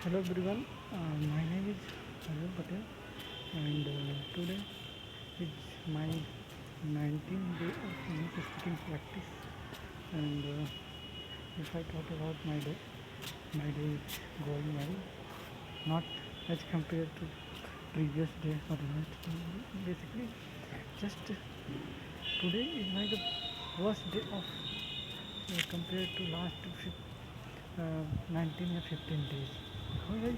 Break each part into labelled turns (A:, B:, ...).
A: Hello everyone, my name is Arjun Patel and today is my 19th day of English speaking practice. And if I talk about my day is going well, not as compared to previous day or last day. Basically, just today is my the worst day of compared to last 19 or 15 days. However,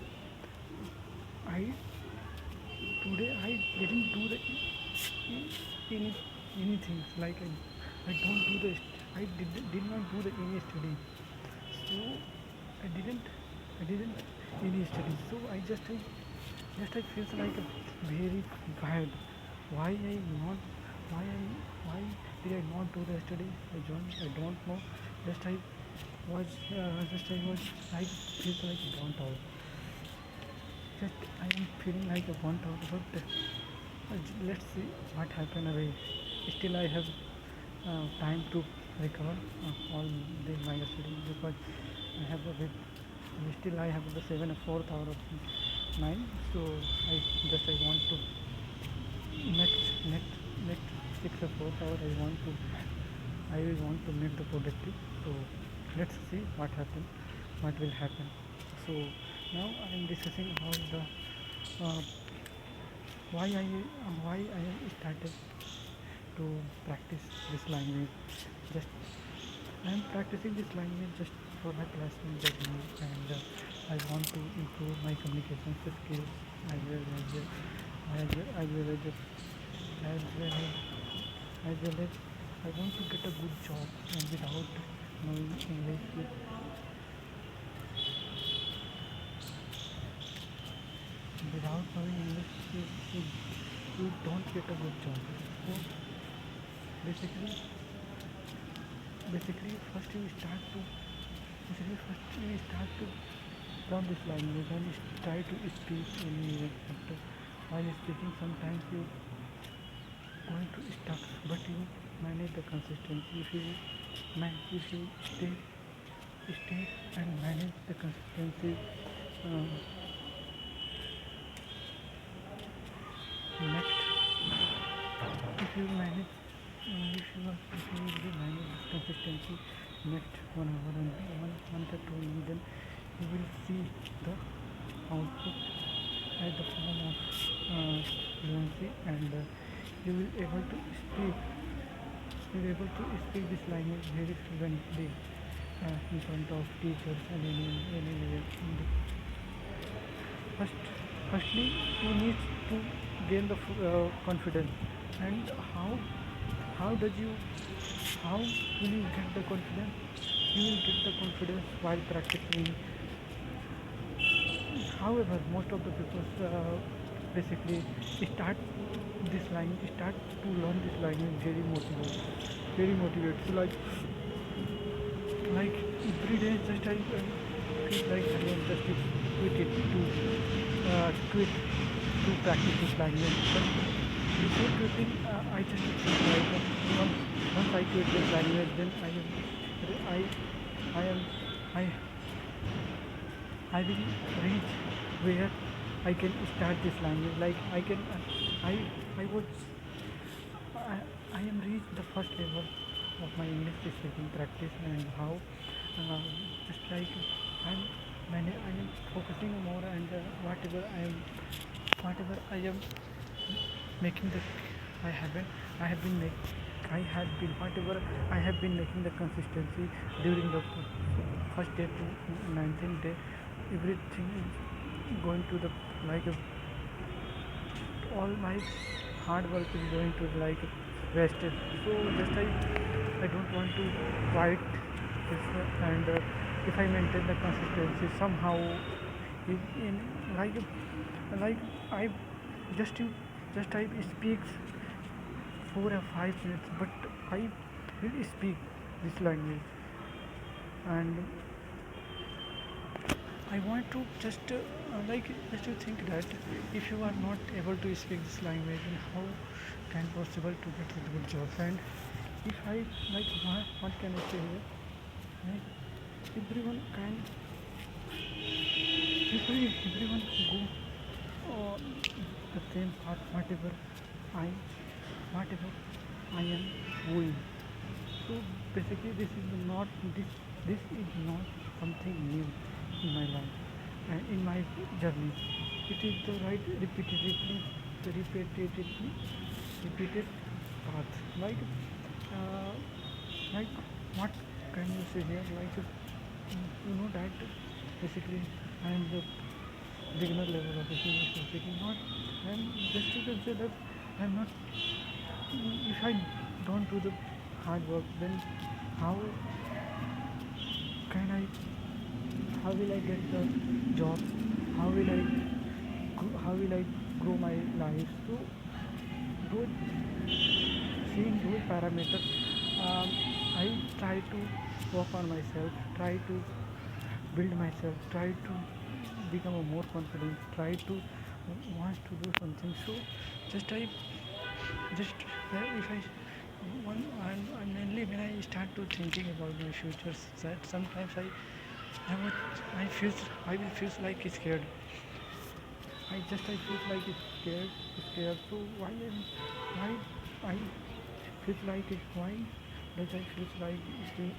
A: I today I didn't do any anything like I don't do the did not do the any study, so I didn't any study, so I feels like a very bad. Why I not why I why did I not do the study? I don't know. Just I I feels like burnt out. Just I am feeling like a burnt out, but let's see what happen away. Still, I have time to recover all the my study because I have a bit. Still, I have the 4th hour of mine. So I want to next 6 or 4th hour. I will want to make the productive. So let's see what will happen. So now I am discussing about the uh, why I started to practice this language. Just I am practicing this language just for my classmates like me, and I want to improve my communication skills as well as as well as well as, as, well as, as well as I want to get a good job, and without knowing English, without knowing English, you don't get a good job. So basically, basically first you start to learn this language and try to speak in English. But while speaking, sometimes you going to stuck, but you manage the consistency. If you stay and manage the consistency, um, next if you manage if you will manage this consistency next 1 hour and 1 month or 2 months, then you will see the output at the form of fluency, and you will able to speak you will able to speak this language very fluently in front of teachers and anywhere. First, firstly, you need to gain the confidence. And how does you how will you get the confidence? You will get the confidence while practicing. However, most of the people basically start start to learn this language very motivated. So like every day, just I feel like I am just quit it quit to practice this language. But before quitting, I just feel like once I quit this language, then I I am I I will reach where I can start this language. Like I I was I, I am reached the first level of my English speaking practice, and how uh, just like I'm I am focusing more, and whatever I am making the I haven't I have been make I have been whatever I have been making the consistency during the first day to 19th day. Everything is going to the like all my hard work is going to like wasted. So just I don't want to fight this, and if I maintain the consistency somehow in like I just you just I speak 4 or 5 minutes, but I will speak this language. And I want to just to think that if you are not able to speak this language, then how can possible to get a good job? And if I what can I say here? Like everyone can everyone go the same path, I whatever I am going. So basically, this is not something new in my life and in my journey. It is the right repetitively repeated path. Uh, like what can you say here? You know that basically I am the beginner level of information speaking. Not and just you can say that I'm not. If I don't do the hard work, then how can I? How will I get the job? How will I? How will I grow my life? So those seeing those parameters, I try to work on myself. Try to build myself. Try to become a more confident. Try to want to do something. So just I just if I one and mainly when I start to thinking about my future, that sometimes I feel I will feel like scared. I feel like scared. So why I feel like it? Why does I feel like still?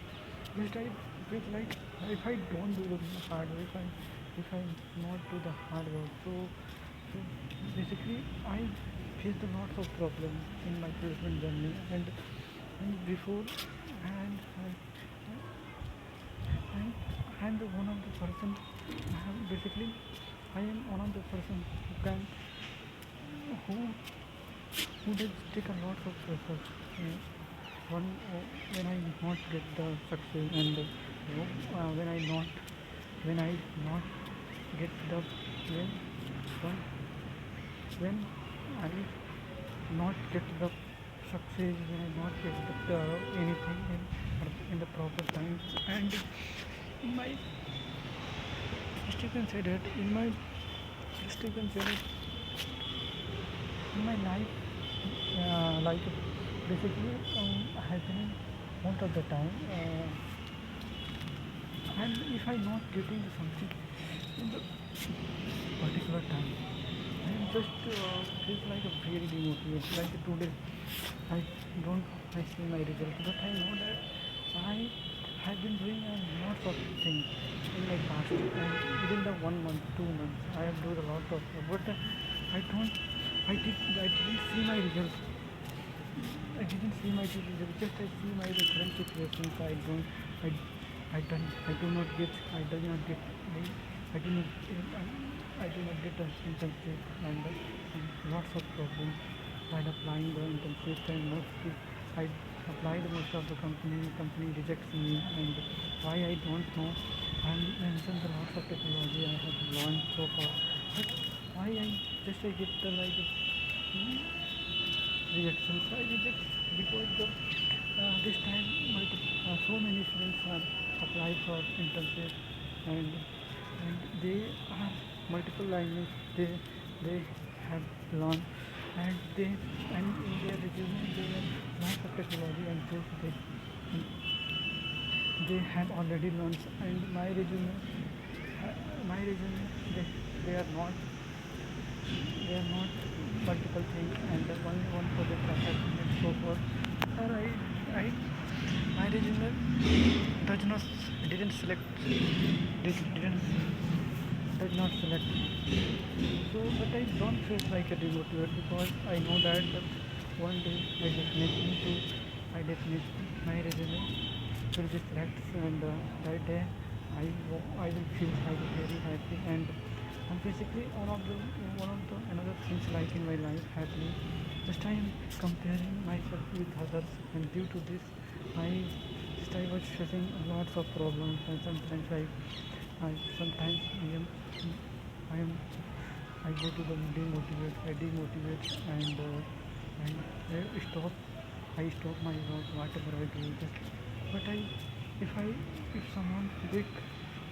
A: Just I feel like if I don't do the hard work, if I not do the hard work, so basically I faced a lot of problems in my placement journey and before and I'm, I'm the one of the person basically I am one of the person who who did take a lot of effort. One when I not get the success and when I not get the when when I not get the success, when I not get anything in the proper times and in my just you can say that in my just you can say that in my life like basically happening most of the time and if I not getting something in the particular time I am just feels like a very demotivated like today I don't I see my result but I know that I have been doing a lot of things in my past and within the 1 month 2 months I have done a lot of but I don't I didn't see my results. I didn't see my results. Just I see my current situations. I I do not get I do not get I do not I do not get an internship and lots of problems while applying the internship and mostly I apply the most of the company rejects me and why I don't know. I mentioned the lots of technology I have learned so far, but why I get the rejections. I reject because this time so many students are applied for internship and they are multiple languages they have learned and in their resume they have lots of technology and tools they have already learned and my resume they are not they are not multiple things and one project I have made so far and I my resume does not didn't select didn't does not select so but I don't feel like a demotivated because I know that one day I definitely my resume will be selected and that day I will feel like very happy and basically one of the another things like in my life happening just I am comparing myself with others and due to this I just I was facing lots of problems and sometimes I sometimes I am I go to the demotivate and I stop my work whatever I do just but if someone big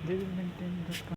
A: they will maintain this